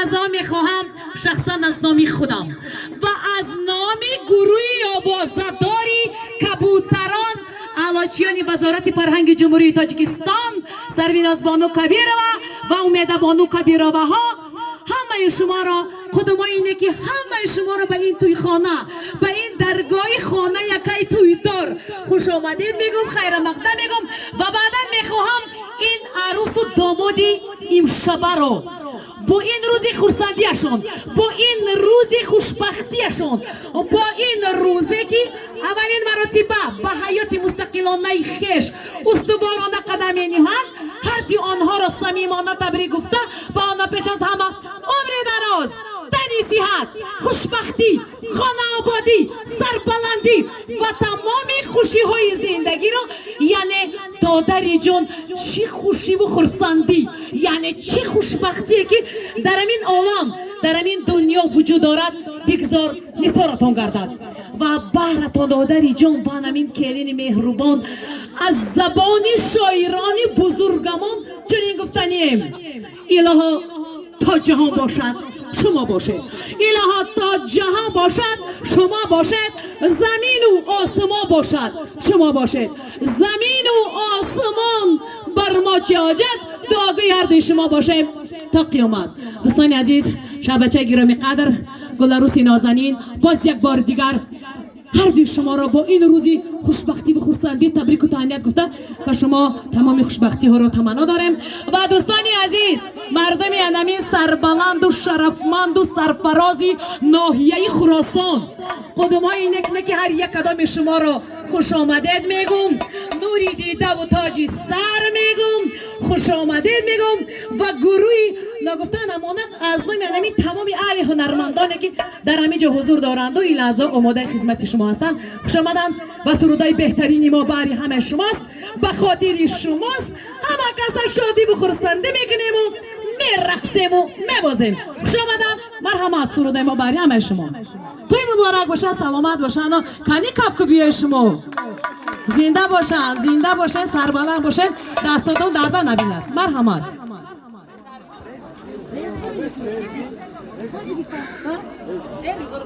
ازا میخواهم شخصا از نام خودم و از نام گروه آوازداری کبوتران اعلاچیان وزارت فرهنگ جمهوری تاجیکستان سربیناز بانو کبیرова و امید بانو کبیرова ها همه شما را خودم اینه که همه شما را به این توی خانه به این درگاه خانه یکی توی دار خوش آمدید میگم، خیر مقدم میگم و بعدا میخواهم این عروس و دامادی امشبه را با این روزی خورسندیشون، با این روزی خوشبختیشون، با این روزی که اولین مرتبه به حیات مستقلانه خیش استوارانه قدم نهند، هرچی آنها را صمیمانه تبریک گفته با آنها پیش از همه عمر دراز، تنی صحت، خوشبختی، خانه آبادی، سربلندی و تمام خوشی های زندگی را، یعنی دادری جان چی خوشی و خرسندی، یعنی چی خوشبختی که در این عالم در این دنیا وجود دارد بگذار نثارتان گردد و بهرتان دادری جان و همین کلین مهربان از زبان شاعران بزرگمان چنین گفتنیم: الها تا جهان باشد شما باشد، الها تا جهان باشد شما باشد، زمین و آسمان باشد شما باشد، زمین و آسمان بر ما چه حاجت، دعاگوی هر دوی شما باشه تا قیامت. دوستان عزیز، شبچه گرامی قدر، گلروسی نازنین، باز یک بار دیگر هر دوی شما را با این روزی خوشبختی و خرسندی تبریک و تهنیت گفته و شما تمام خوشبختی ها را تمنا داریم. و دوستان عزیز، مردم انمین سربلند و شرفمند و سرفرازی ناحیه خراسان، قدم های اینه که هر یک کدام شما را خوش آمدید میگم، نوری دیده و تاجی سر میگم، خوش آمدید میگم و گروهی نگفتن امانت از نام انمین تمام اهل هنرمندانی که در همینجا حضور دارند و این لحظه آماده خدمت شما هستند خوش آمدند و سرودای بهترینی ما برای همه شماست، به خاطر شماست، همه کس شادی و خرسندی میکنیم و میرقصیم و میبازیم. خوش آمدند، مرحمت. سرودای ما برای همه شما. توی مبارک باشن، سلامت باشن و کنی کفک بیای شما زنده باشن، سربلند باشن، دستاتون درد نبیند. مرحمت.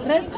Rest